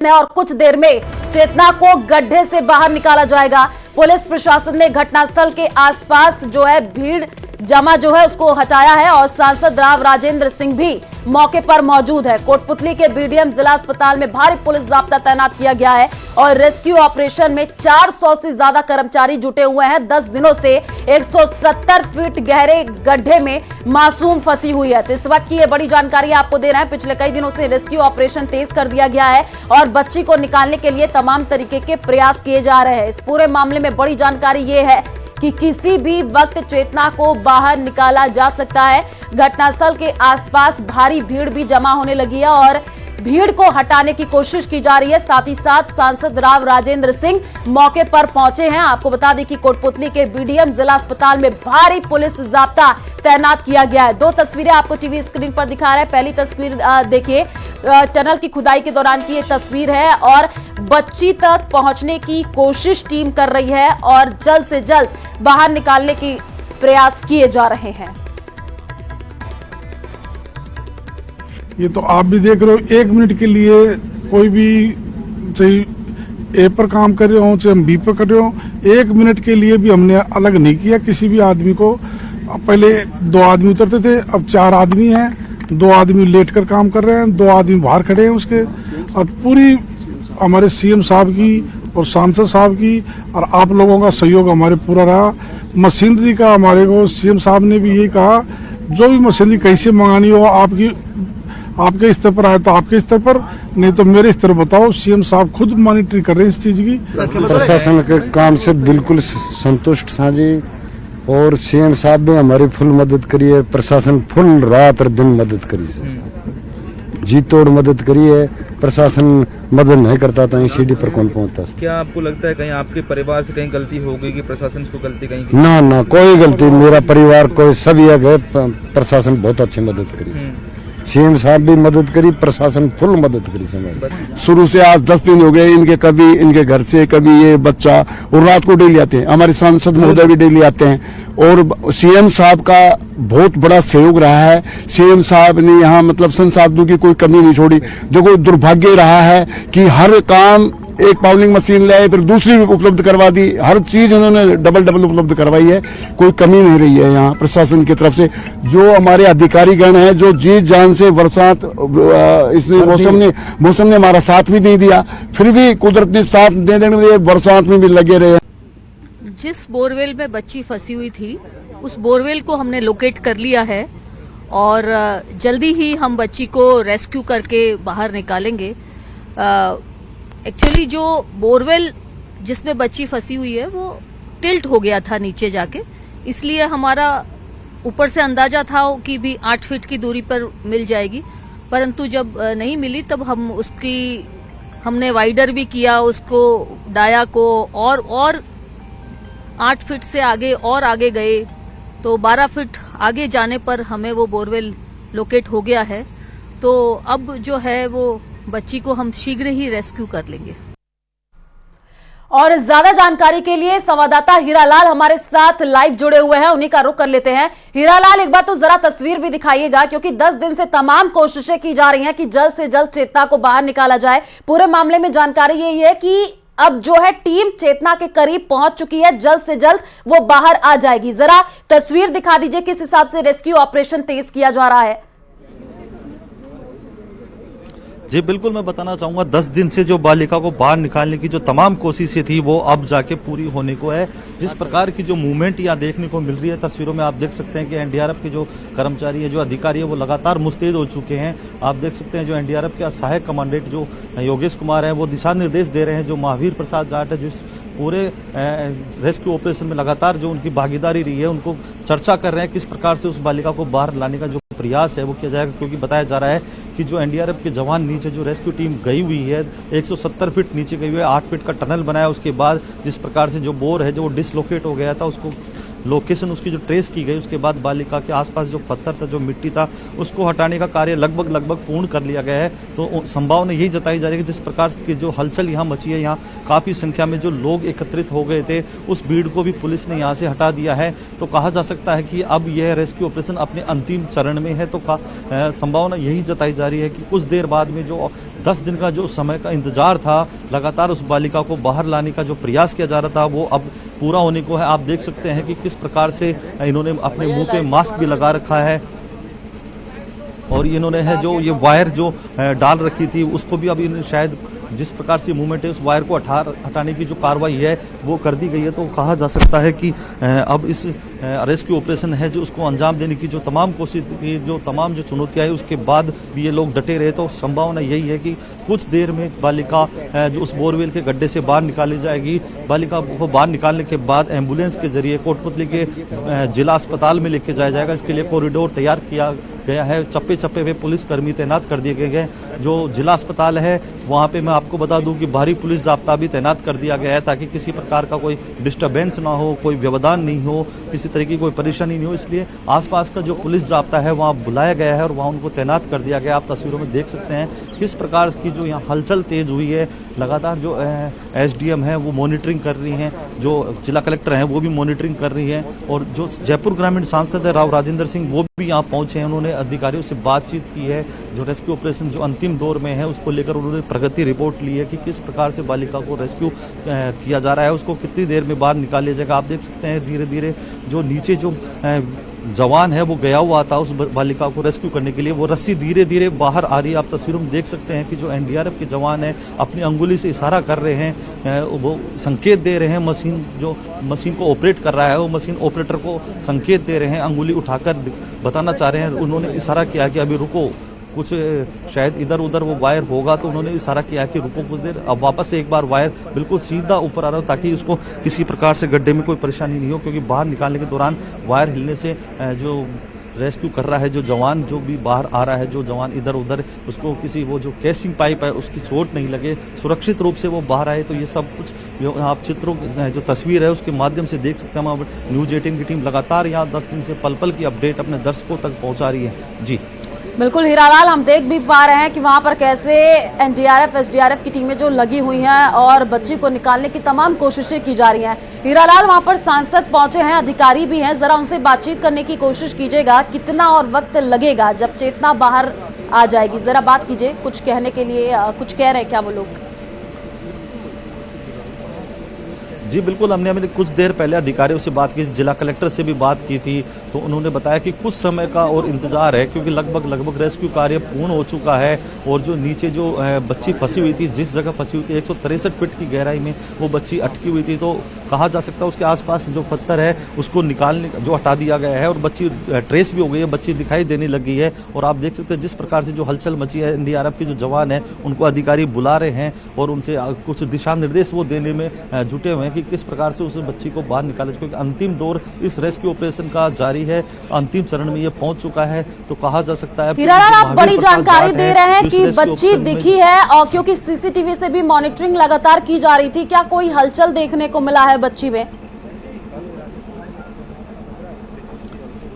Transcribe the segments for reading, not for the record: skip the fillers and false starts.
और कुछ देर में चेतना को गड्ढे से बाहर निकाला जाएगा। पुलिस प्रशासन ने घटनास्थल के आसपास जो है भीड़ जमा जो है उसको हटाया है और सांसद राव राजेंद्र सिंह भी मौके पर मौजूद है। कोटपुतली के बीडीएम जिला अस्पताल में भारी पुलिस जाब्ता तैनात किया गया है और रेस्क्यू ऑपरेशन में 400 से ज्यादा कर्मचारी जुटे हुए हैं। 10 दिनों से 170 फीट गहरे गड्ढे में मासूम फंसी हुई है। तो इस वक्त की ये बड़ी जानकारी आपको दे रहे हैं। पिछले कई दिनों से रेस्क्यू ऑपरेशन तेज कर दिया गया है और बच्ची को निकालने के लिए तमाम तरीके के प्रयास किए जा रहे हैं। इस पूरे मामले में बड़ी जानकारी ये है कि किसी भी वक्त चेतना को बाहर निकाला जा सकता है। घटनास्थल के आसपास भारी भीड़ भी जमा होने लगी है और भीड़ को हटाने की कोशिश की जा रही है। साथ ही साथ सांसद राव राजेंद्र सिंह मौके पर पहुंचे हैं। आपको बता दें कि कोटपुतली के बीडीएम जिला अस्पताल में भारी पुलिस जाब्ता तैनात किया गया है। 2 तस्वीरें आपको टीवी स्क्रीन पर दिखा रहे हैं। पहली तस्वीर देखिए, टनल की खुदाई के दौरान की ये तस्वीर है और बच्ची तक पहुंचने की कोशिश टीम कर रही है और जल्द से जल्द बाहर निकालने की प्रयास किए जा रहे हैं। ये तो आप भी देख रहे हो, 1 मिनट के लिए कोई भी चाहे ए पर काम कर रहे हो चाहे हम बी पर कर रहे हो, 1 मिनट के लिए भी हमने अलग नहीं किया किसी भी आदमी को। पहले 2 आदमी उतरते थे, अब 4 आदमी हैं। 2 आदमी लेट कर काम कर रहे हैं, 2 आदमी बाहर खड़े हैं उसके। और पूरी हमारे सीएम साहब की और सांसद साहब की और आप लोगों का सहयोग हमारे पूरा रहा। मशीनरी का हमारे को सीएम साहब ने भी यही कहा, जो भी मशीनरी कैसे मंगानी हो आपके स्तर पर आए तो आपके स्तर पर, नहीं तो मेरे स्तर बताओ। सीएम साहब खुद मॉनिटरिंग कर रहे हैं इस चीज की। प्रशासन के काम से बिल्कुल संतुष्ट था जी और सीएम साहब भी हमारी फुल मदद करी है। प्रशासन फुल रात और दिन मदद करी है, जी तोड़ मदद करी है। प्रशासन मदद नहीं करता था सीडी पर कौन पहुंचता। क्या आपको लगता है कहीं आपके परिवार से कहीं गलती हो गई कि प्रशासन को गलती कहीं की? ना कोई गलती, मेरा परिवार कोई सभी है। प्रशासन बहुत अच्छी मदद करी, सीएम साहब भी मदद करी, प्रशासन फुल मदद करी। शुरू से आज 10 दिन हो गए इनके, कभी इनके घर से कभी ये बच्चा, और रात को डेली आते हैं। हमारे सांसद महोदय भी डेली आते हैं और सीएम साहब का बहुत बड़ा सहयोग रहा है। सीएम साहब ने यहाँ मतलब संसाधनों की कोई कमी नहीं छोड़ी। जो कोई दुर्भाग्य रहा है कि हर काम एक पावलिंग मशीन लाए, फिर दूसरी भी उपलब्ध करवा दी। हर चीज उन्होंने डबल उपलब्ध करवाई है, कोई कमी नहीं रही है यहाँ प्रशासन की तरफ से। जो हमारे अधिकारीगण हैं जो जी जान से बरसात इसने मौसम ने हमारा साथ भी नहीं दिया, फिर भी कुदरत ने साथ दे देने के लिए बरसात में भी लगे रहे। जिस बोरवेल में बच्ची फंसी हुई थी उस बोरवेल को हमने लोकेट कर लिया है और जल्दी ही हम बच्ची को रेस्क्यू करके बाहर निकालेंगे। एक्चुअली जो बोरवेल जिसमें बच्ची फंसी हुई है वो टिल्ट हो गया था नीचे जाके, इसलिए हमारा ऊपर से अंदाजा था कि भी 8 फीट की दूरी पर मिल जाएगी, परंतु जब नहीं मिली तब हमने वाइडर भी किया उसको, डाया को, और 8 फीट से आगे गए तो 12 फीट आगे जाने पर हमें वो बोरवेल लोकेट हो गया है। तो अब जो है वो बच्ची को हम शीघ्र ही रेस्क्यू कर लेंगे। और ज्यादा जानकारी के लिए संवाददाता हीरालाल हमारे साथ लाइव जुड़े हुए हैं, उन्हीं का रुख कर लेते हैं। हीरालाल, एक बार तो जरा तस्वीर भी दिखाइएगा, क्योंकि 10 दिन से तमाम कोशिशें की जा रही हैं कि जल्द से जल्द चेतना को बाहर निकाला जाए। पूरे मामले में जानकारी यही है कि अब जो है टीम चेतना के करीब पहुंच चुकी है, जल्द से जल्द वो बाहर आ जाएगी। जरा तस्वीर दिखा दीजिए, किस हिसाब से रेस्क्यू ऑपरेशन तेज किया जा रहा है। जी बिल्कुल, मैं बताना चाहूंगा 10 दिन से जो बालिका को बाहर निकालने की जो तमाम कोशिशें थी वो अब जाके पूरी होने को है। जिस प्रकार की जो मूवमेंट यहाँ देखने को मिल रही है, तस्वीरों में आप देख सकते हैं कि एनडीआरएफ के जो कर्मचारी है, जो अधिकारी है, वो लगातार मुस्तैद हो चुके हैं। आप देख सकते हैं जो एनडीआरएफ के सहायक कमांडेंट जो योगेश कुमार है वो दिशा निर्देश दे रहे हैं। जो महावीर प्रसाद जाट है, जिस पूरे रेस्क्यू ऑपरेशन में लगातार जो उनकी भागीदारी रही है, उनको चर्चा कर रहे हैं किस प्रकार से उस बालिका को बाहर लाने का जो प्रयास है वो किया जाएगा। क्योंकि बताया जा रहा है कि जो एनडीआरएफ के जवान नीचे जो रेस्क्यू टीम गई हुई है, 170 फीट नीचे गई हुई है, 8 फीट का टनल बनाया। उसके बाद जिस प्रकार से जो बोर है जो डिसलोकेट हो गया था, उसको लोकेशन उसकी जो ट्रेस की गई, उसके बाद बालिका के आसपास जो पत्थर था, जो मिट्टी था, उसको हटाने का कार्य लगभग पूर्ण कर लिया गया है। तो संभावना यही जताई जा रही है कि जिस प्रकार की जो हलचल यहाँ मची है, यहाँ काफी संख्या में जो लोग एकत्रित हो गए थे, उस भीड़ को भी पुलिस ने यहाँ से हटा दिया है। तो कहा जा सकता है कि अब यह रेस्क्यू ऑपरेशन अपने अंतिम चरण में है। तो संभावना यही जताई जा रही है कि कुछ देर बाद में जो 10 दिन का जो समय का इंतजार था, लगातार उस बालिका को बाहर लाने का जो प्रयास किया जा रहा था वो अब पूरा होने को है। आप देख सकते हैं कि किस प्रकार से इन्होंने अपने मुंह पे मास्क भी लगा रखा है और इन्होंने है जो ये वायर जो डाल रखी थी उसको भी अब इन्होंने शायद जिस प्रकार से मूवमेंट है उस वायर को हटाने की जो कार्रवाई है वो कर दी गई है। तो कहा जा सकता है कि अब इस रेस्क्यू ऑपरेशन है जो उसको अंजाम देने की जो तमाम कोशिश की, जो तमाम जो चुनौतियां है उसके बाद भी ये लोग डटे रहे। तो संभावना यही है कि कुछ देर में बालिका जो उस बोरवेल के गड्ढे से बाहर निकाली जाएगी। बालिका को बाहर निकालने के बाद एम्बुलेंस के जरिए कोटपुतली के जिला अस्पताल में लेके जाया जाएगा। इसके लिए कॉरिडोर तैयार किया गया है, चप्पे चप्पे पे पुलिस कर्मी तैनात कर दिए गए हैं। जो जिला अस्पताल है वहाँ पे मैं आपको बता दूं कि भारी पुलिस जाब्ता भी तैनात कर दिया गया है ताकि किसी प्रकार का कोई डिस्टरबेंस ना हो, कोई व्यवधान नहीं हो, किसी तरह की कोई परेशानी नहीं हो। इसलिए आसपास का जो पुलिस जाब्ता है वहाँ बुलाया गया है और वहाँ उनको तैनात कर दिया गया। आप तस्वीरों में देख सकते हैं किस प्रकार की जो यहाँ हलचल तेज हुई है। लगातार जो एसडीएम है वो मॉनिटरिंग कर रही हैं, जो जिला कलेक्टर हैं वो भी मॉनिटरिंग कर रही हैं और जो जयपुर ग्रामीण सांसद है राव राजेंद्र सिंह वो भी यहाँ पहुंचे हैं। उन्होंने अधिकारियों से बातचीत की है। जो रेस्क्यू ऑपरेशन जो अंतिम दौर में है उसको लेकर उन्होंने प्रगति रिपोर्ट ली है कि किस प्रकार से बालिका को रेस्क्यू किया जा रहा है, उसको कितनी देर में बाहर निकाल लिया जाएगा। आप देख सकते हैं धीरे धीरे जो नीचे जो जवान है वो गया हुआ था उस बालिका को रेस्क्यू करने के लिए, वो रस्सी धीरे धीरे बाहर आ रही है। आप तस्वीरों में देख सकते हैं कि जो एनडीआरएफ के जवान है अपनी अंगुली से इशारा कर रहे हैं, वो संकेत दे रहे हैं। मशीन जो मशीन को ऑपरेट कर रहा है वो मशीन ऑपरेटर को संकेत दे रहे हैं, अंगुली उठाकर बताना चाह रहे हैं। उन्होंने इशारा किया कि अभी रुको, कुछ शायद इधर उधर वो वायर होगा तो उन्होंने इशारा किया कि रुको कुछ देर। अब वापस से एक बार वायर बिल्कुल सीधा ऊपर आ रहा हो ताकि उसको किसी प्रकार से गड्ढे में कोई परेशानी नहीं हो, क्योंकि बाहर निकालने के दौरान वायर हिलने से जो रेस्क्यू कर रहा है जो जवान जो भी बाहर आ रहा है, जो जवान इधर उधर, उसको किसी वो जो कैसिंग पाइप है उसकी चोट नहीं लगे, सुरक्षित रूप से वो बाहर आए। तो ये सब कुछ आप चित्रों जो तस्वीर है उसके माध्यम से देख सकते हैं। हम न्यूज 18 की टीम लगातार यहाँ 10 दिन से पल पल की अपडेट अपने दर्शकों तक पहुँचा रही है। जी बिल्कुल हीरालाल, हम देख भी पा रहे हैं कि वहां पर कैसे एनडीआरएफ एसडीआरएफ की टीमें जो लगी हुई हैं और बच्ची को निकालने की तमाम कोशिशें की जा रही हैं। हीरालाल, वहां पर सांसद पहुंचे हैं, अधिकारी भी हैं, जरा उनसे बातचीत करने की कोशिश कीजिएगा। कितना और वक्त लगेगा जब चेतना बाहर आ जाएगी, जरा बात कीजिए। कुछ कहने के लिए कुछ कह रहे हैं क्या वो लोग? जी बिल्कुल, हमने कुछ देर पहले अधिकारियों से बात की, जिला कलेक्टर से भी बात की थी, तो उन्होंने बताया कि कुछ समय का और इंतजार है क्योंकि लगभग रेस्क्यू कार्य पूर्ण हो चुका है। और जो नीचे जो बच्ची फंसी हुई थी, जिस जगह फंसी हुई थी 163 फीट की गहराई में वो बच्ची अटकी हुई थी, तो कहा जा सकता है उसके आसपास जो पत्थर है उसको निकालने जो हटा दिया गया है और बच्ची ट्रेस भी हो गई है, बच्ची दिखाई देने लगी है। और आप देख सकते हैं जिस प्रकार से जो हलचल मची है, एनडीआरएफ के जो जवान है उनको अधिकारी बुला रहे हैं और उनसे कुछ दिशा निर्देश वो देने में जुटे हुए हैं कि किस प्रकार से उस बच्ची को बाहर निकाले, क्योंकि अंतिम दौर इस रेस्क्यू ऑपरेशन का जारी है, अंतिम चरण में ये पहुंच चुका है। तो कहा जा सकता है हीरालाल, आप बड़ी जानकारी दे रहे हैं कि बच्ची दिखी है और क्योंकि सीसीटीवी से भी मॉनिटरिंग लगातार की जा रही थी, क्या कोई हलचल देखने को मिला है बच्ची में?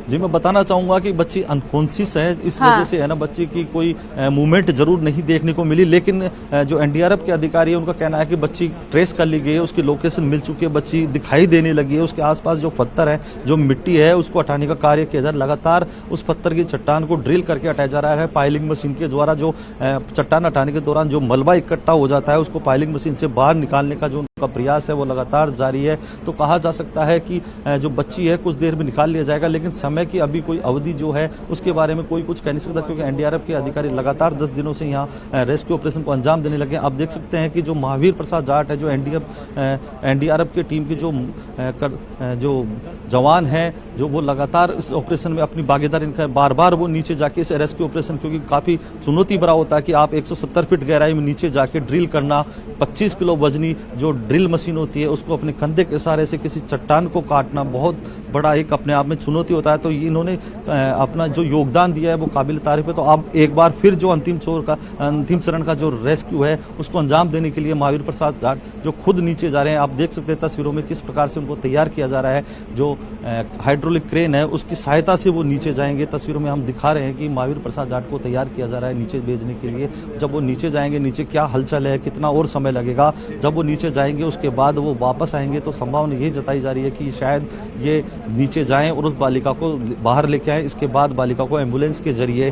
जी मैं बताना चाहूंगा कि बच्ची अनकॉन्शियस है, इस वजह से है ना बच्ची की कोई मूवमेंट जरूर नहीं देखने को मिली। लेकिन जो एनडीआरएफ के अधिकारी है उनका कहना है कि बच्ची ट्रेस कर ली गई है, उसकी लोकेशन मिल चुकी है, बच्ची दिखाई देने लगी है। उसके आसपास जो पत्थर है, जो मिट्टी है, उसको हटाने का कार्य किया जा रहा है। लगातार उस पत्थर की चट्टान को ड्रिल करके हटाया जा रहा है। पाइलिंग मशीन के द्वारा जो चट्टान हटाने के दौरान जो मलबा इकट्ठा हो जाता है उसको पाइलिंग मशीन से बाहर निकालने का जो उनका प्रयास है वो लगातार जारी है। तो कहा जा सकता है कि जो बच्ची है कुछ देर में निकाल लिया जाएगा, लेकिन समय की अभी कोई अवधि जो है उसके बारे में कोई कुछ कह नहीं सकता, क्योंकि एनडीआरएफ के अधिकारी लगातार 10 दिनों से यहाँ रेस्क्यू ऑपरेशन को अंजाम देने लगे। आप देख सकते हैं कि जो महावीर प्रसाद जाट है, जो एनडीआरएफ की टीम के जो जवान हैं, जो वो लगातार इस ऑपरेशन में अपनी भागीदारी बार बार वो नीचे जाके इस रेस्क्यू ऑपरेशन, क्योंकि काफी चुनौती भरा होता है कि आप 170 फीट गहराई में नीचे जाके ड्रिल करना, 25 किलो वजनी जो ड्रिल मशीन होती है उसको अपने कंधे के सहारे से किसी चट्टान को काटना बहुत बड़ा एक अपने आप में चुनौती होता है। तो इन्होंने अपना जो योगदान दिया है वो काबिल तारीफ है। तो अब एक बार फिर जो अंतिम चरण का जो रेस्क्यू है उसको अंजाम देने के लिए महावीर प्रसाद जाट जो खुद नीचे जा रहे हैं। आप देख सकते हैं तस्वीरों में किस प्रकार से उनको तैयार किया जा रहा है। जो हाइड्रोलिक क्रेन है उसकी सहायता से वो नीचे जाएंगे। तस्वीरों में हम दिखा रहे हैं कि महावीर प्रसाद जाट को तैयार किया जा रहा है नीचे भेजने के लिए। जब वो नीचे जाएंगे, नीचे क्या हलचल है, कितना और समय लगेगा, जब वो नीचे जाएंगे जाएंगे, उसके बाद वो वापस आएंगे, तो संभावना यही जताई जा रही है कि शायद ये नीचे जाएं और उस बालिका को बाहर लेके आएं। इसके बाद बालिका को एम्बुलेंस के जरिए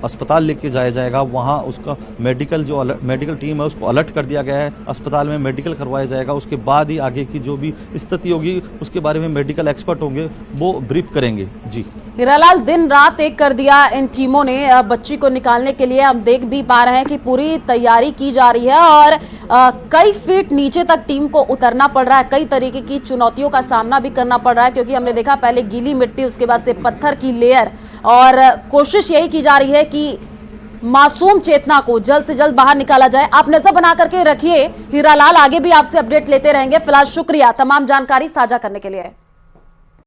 अस्पताल लेके जाया जाएगा। वहाँ उसका मेडिकल टीम है उसको अलर्ट कर दिया गया है, अस्पताल में मेडिकल करवाया जाएगा। उसके बाद ही आगे की जो भी स्थिति होगी उसके बारे में मेडिकल एक्सपर्ट होंगे वो ब्रीफ करेंगे। जी हीरालाल, दिन रात एक कर दिया इन टीमों ने बच्ची को निकालने के लिए। हम देख भी पा रहे हैं कि पूरी तैयारी की जा रही है और कई फीट नीचे तक टीम को उतरना पड़ रहा है। कई तरीके की चुनौतियों का सामना भी करना पड़ रहा है, क्योंकि हमने देखा पहले गीली मिट्टी, उसके बाद से पत्थर की लेयर, और कोशिश यही की जा रही है कि मासूम चेतना को जल्द से जल्द बाहर निकाला जाए। आप नजर बना करके रखिए हीरालाल, आगे भी आपसे अपडेट लेते रहेंगे। फिलहाल शुक्रिया तमाम जानकारी साझा करने के लिए।